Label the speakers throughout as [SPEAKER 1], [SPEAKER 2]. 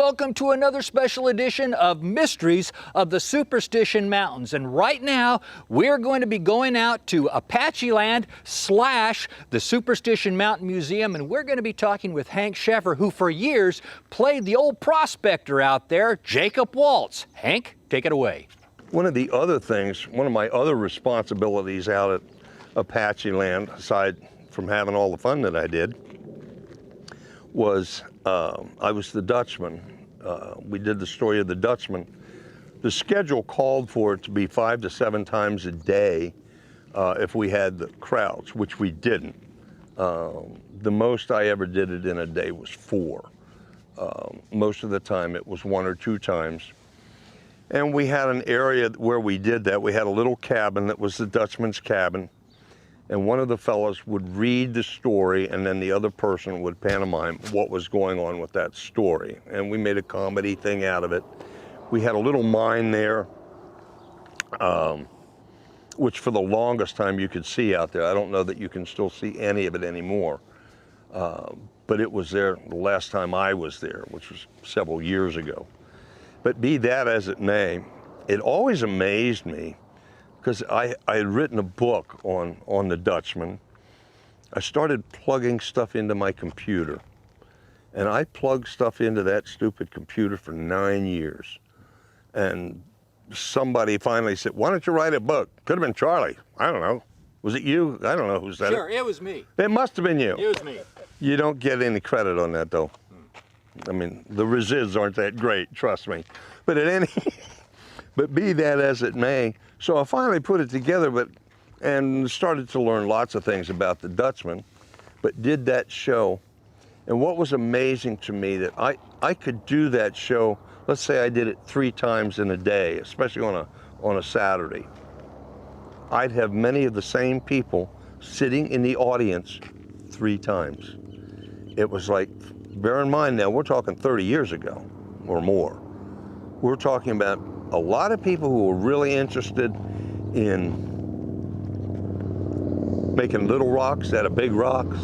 [SPEAKER 1] welcome to another special edition of Mysteries of the Superstition Mountains. And right now, we're going to be going out to Apacheland / the Superstition Mountain Museum, and we're going to be talking with Hank Sheffer, who for years played the old prospector out there, Jacob Waltz. Hank, take it away.
[SPEAKER 2] One of my other responsibilities out at Apacheland, aside from having all the fun that I did, was I was the Dutchman. We did the story of the Dutchman. The schedule called for it to be 5 to 7 times a day if we had the crowds, which we didn't. The most I ever did it in a day was 4. Most of the time it was 1 or 2 times. And we had an area where we did that. We had a little cabin that was the Dutchman's cabin. And one of the fellows would read the story, and then the other person would pantomime what was going on with that story. And we made a comedy thing out of it. We had a little mine there, which for the longest time you could see out there. I don't know that you can still see any of it anymore. But it was there the last time I was there, which was several years ago. But be that as it may, it always amazed me, because I had written a book on the Dutchman. I started plugging stuff into my computer. And I plugged stuff into that stupid computer for 9 years. And somebody finally said, "Why don't you write a book?" Could have been Charlie. I don't know. Was it you? I don't know who said it.
[SPEAKER 1] Sure, it was me.
[SPEAKER 2] It must have been you.
[SPEAKER 1] It was me.
[SPEAKER 2] You don't get any credit on that, though. I mean, the resids aren't that great, trust me. But but be that as it may, so I finally put it together, and started to learn lots of things about the Dutchman, but did that show. And what was amazing to me, that I could do that show, let's say I did it 3 times in a day, especially on a Saturday. I'd have many of the same people sitting in the audience 3 times. It was like, bear in mind now, we're talking 30 years ago or more. We're talking about a lot of people who were really interested in making little rocks out of big rocks,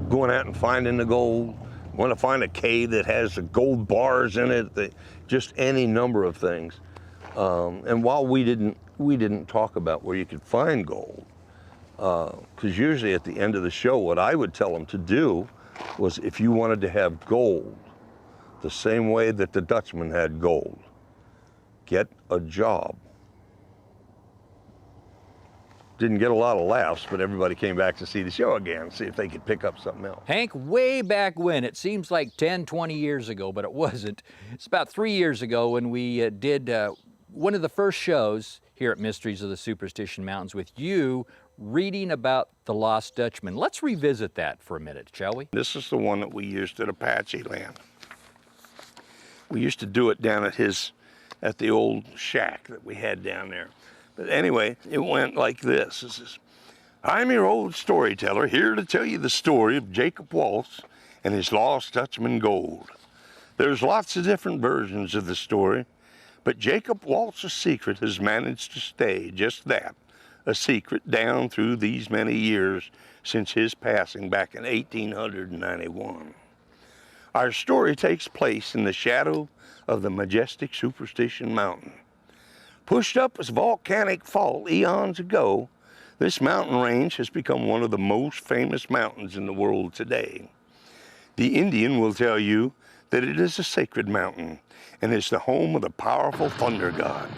[SPEAKER 2] going out and finding the gold, want to find a cave that has the gold bars in it, just any number of things. And while we didn't talk about where you could find gold, because usually at the end of the show, what I would tell them to do was, if you wanted to have gold, the same way that the Dutchman had gold, get a job. Didn't get a lot of laughs, but everybody came back to see the show again, see if they could pick up something else.
[SPEAKER 1] Hank, way back when, it seems like 10, 20 years ago, but it wasn't. It's about 3 years ago when we did one of the first shows here at Mysteries of the Superstition Mountains with you reading about the Lost Dutchman. Let's revisit that for a minute, shall we?
[SPEAKER 2] This is the one that we used at Apacheland. We used to do it down at the old shack that we had down there. But anyway, it went like this. It says, "I'm your old storyteller, here to tell you the story of Jacob Waltz and his Lost Dutchman gold. There's lots of different versions of the story, but Jacob Waltz's secret has managed to stay just that, a secret down through these many years since his passing back in 1891. Our story takes place in the shadow of the majestic Superstition Mountain. Pushed up as volcanic fault eons ago, this mountain range has become one of the most famous mountains in the world today. The Indian will tell you that it is a sacred mountain and is the home of the powerful thunder god,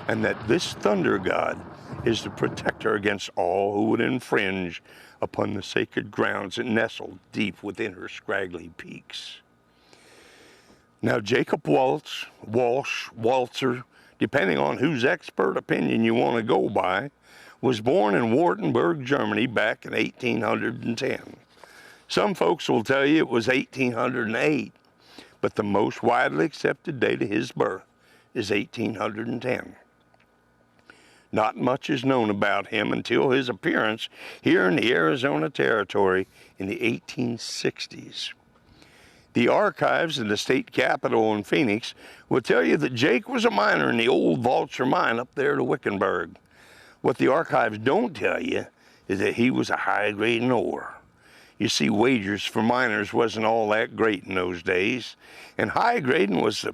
[SPEAKER 2] and that this thunder god is the protector against all who would infringe upon the sacred grounds that nestle deep within her scraggly peaks. Now, Jacob Waltz, Walsh, Waltzer, depending on whose expert opinion you want to go by, was born in Wartenberg, Germany back in 1810. Some folks will tell you it was 1808, but the most widely accepted date of his birth is 1810. Not much is known about him until his appearance here in the Arizona Territory in the 1860s. The archives in the state capitol in Phoenix will tell you that Jake was a miner in the old Vulture mine up there to Wickenburg. What the archives don't tell you is that he was a high-grade ore. You see, wagers for miners wasn't all that great in those days, and high grading was a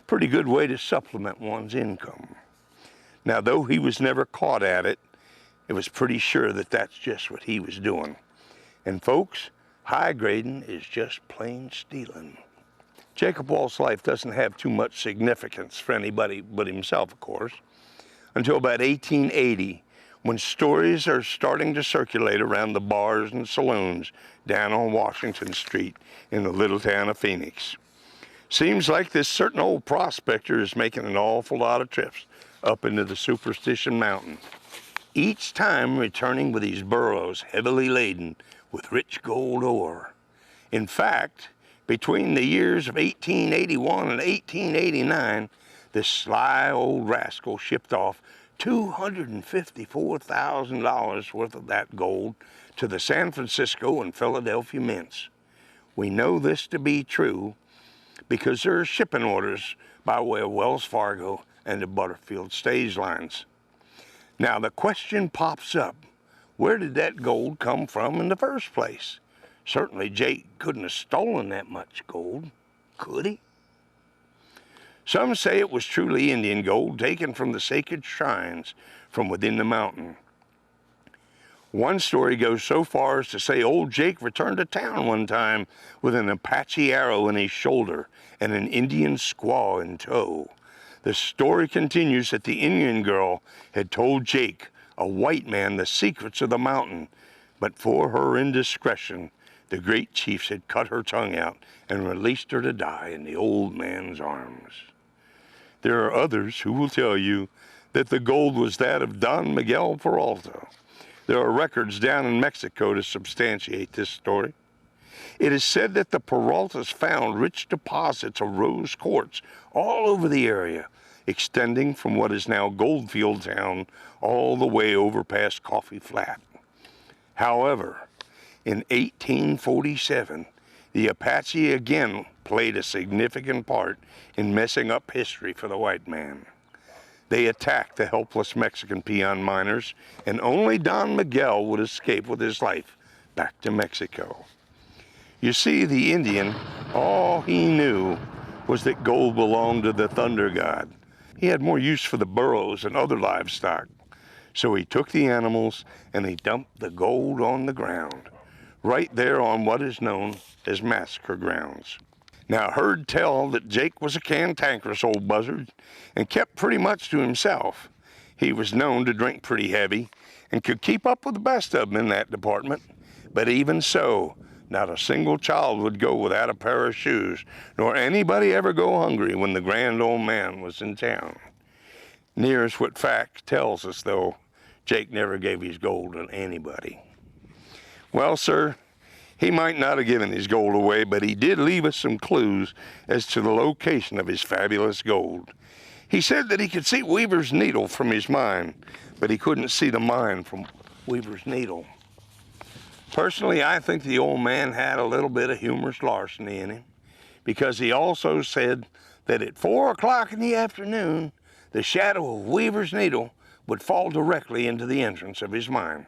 [SPEAKER 2] pretty good way to supplement one's income. Now, though he was never caught at it, it was pretty sure that that's just what he was doing. And folks, high grading is just plain stealing. Jacob Waltz's life doesn't have too much significance for anybody but himself, of course, until about 1880, when stories are starting to circulate around the bars and saloons down on Washington Street in the little town of Phoenix. Seems like this certain old prospector is making an awful lot of trips up into the Superstition Mountain, each time returning with these burros heavily laden with rich gold ore. In fact, between the years of 1881 and 1889, this sly old rascal shipped off $254,000 worth of that gold to the San Francisco and Philadelphia mints. We know this to be true because there are shipping orders by way of Wells Fargo and the Butterfield stage lines. Now the question pops up, where did that gold come from in the first place? Certainly Jake couldn't have stolen that much gold, could he? Some say it was truly Indian gold taken from the sacred shrines from within the mountain. One story goes so far as to say old Jake returned to town one time with an Apache arrow in his shoulder and an Indian squaw in tow. The story continues that the Indian girl had told Jake, a white man, the secrets of the mountain, but for her indiscretion, the great chiefs had cut her tongue out and released her to die in the old man's arms. There are others who will tell you that the gold was that of Don Miguel Peralta. There are records down in Mexico to substantiate this story. It is said that the Peraltas found rich deposits of rose quartz all over the area, extending from what is now Goldfield Town all the way over past Coffee Flat. However, in 1847, the Apache again played a significant part in messing up history for the white man. They attacked the helpless Mexican peon miners, and only Don Miguel would escape with his life back to Mexico. You see, the Indian, all he knew was that gold belonged to the thunder god. He had more use for the burros and other livestock. So he took the animals and he dumped the gold on the ground, right there on what is known as massacre grounds. Now, I heard tell that Jake was a cantankerous old buzzard and kept pretty much to himself. He was known to drink pretty heavy and could keep up with the best of them in that department. But even so, not a single child would go without a pair of shoes, nor anybody ever go hungry when the grand old man was in town. Near as what fact tells us, though, Jake never gave his gold to anybody. Well, sir, he might not have given his gold away, but he did leave us some clues as to the location of his fabulous gold. He said that he could see Weaver's Needle from his mine, but he couldn't see the mine from Weaver's Needle. Personally, I think the old man had a little bit of humorous larceny in him, because he also said that at 4 o'clock in the afternoon, the shadow of Weaver's Needle would fall directly into the entrance of his mine.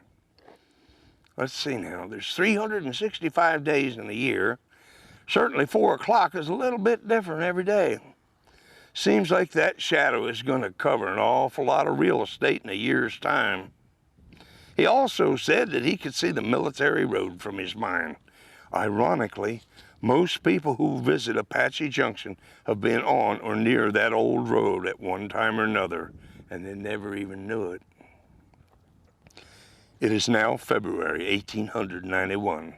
[SPEAKER 2] Let's see now, there's 365 days in a year. Certainly 4 o'clock is a little bit different every day. Seems like that shadow is going to cover an awful lot of real estate in a year's time. He also said that he could see the military road from his mine. Ironically, most people who visit Apache Junction have been on or near that old road at one time or another, and they never even knew it. It is now February 1891.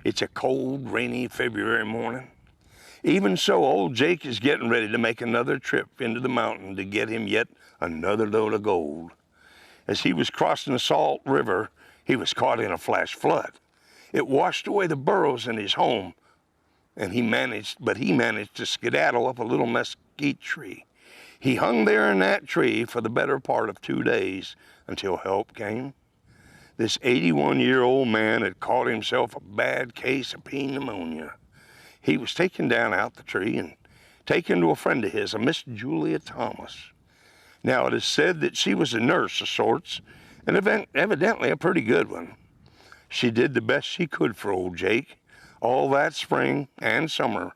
[SPEAKER 2] It's a cold, rainy February morning. Even so, old Jake is getting ready to make another trip into the mountain to get him yet another load of gold. As he was crossing the Salt River, he was caught in a flash flood. It washed away the burros in his home, and he managed to skedaddle up a little mesquite tree. He hung there in that tree for the better part of 2 days until help came. This 81-year-old man had caught himself a bad case of pneumonia. He was taken down out the tree and taken to a friend of his, a Miss Julia Thomas. Now, it is said that she was a nurse of sorts, and evidently a pretty good one. She did the best she could for old Jake all that spring and summer.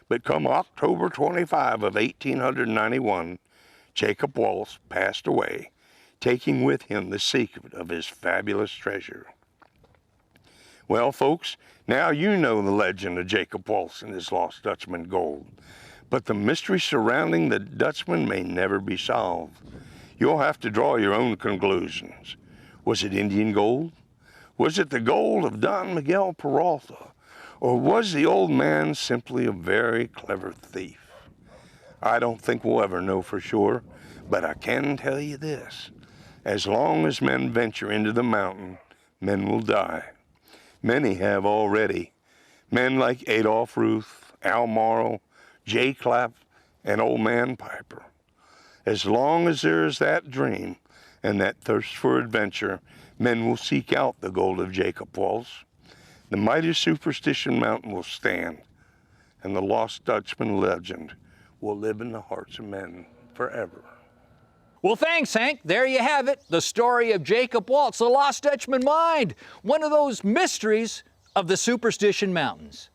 [SPEAKER 2] But come October 25 of 1891, Jacob Waltz passed away, taking with him the secret of his fabulous treasure. Well, folks, now you know the legend of Jacob Waltz and his lost Dutchman gold. But the mystery surrounding the Dutchman may never be solved. You'll have to draw your own conclusions. Was it Indian gold? Was it the gold of Don Miguel Peralta? Or was the old man simply a very clever thief? I don't think we'll ever know for sure, but I can tell you this. As long as men venture into the mountain, men will die. Many have already. Men like Adolph Ruth, Al Morrow, Jay Clapp, and Old Man Piper. As long as there is that dream and that thirst for adventure, men will seek out the gold of Jacob Waltz. The mighty Superstition Mountain will stand, and the Lost Dutchman legend will live in the hearts of men forever.
[SPEAKER 1] Well, thanks, Hank. There you have it, the story of Jacob Waltz, the Lost Dutchman Mine, one of those mysteries of the Superstition Mountains.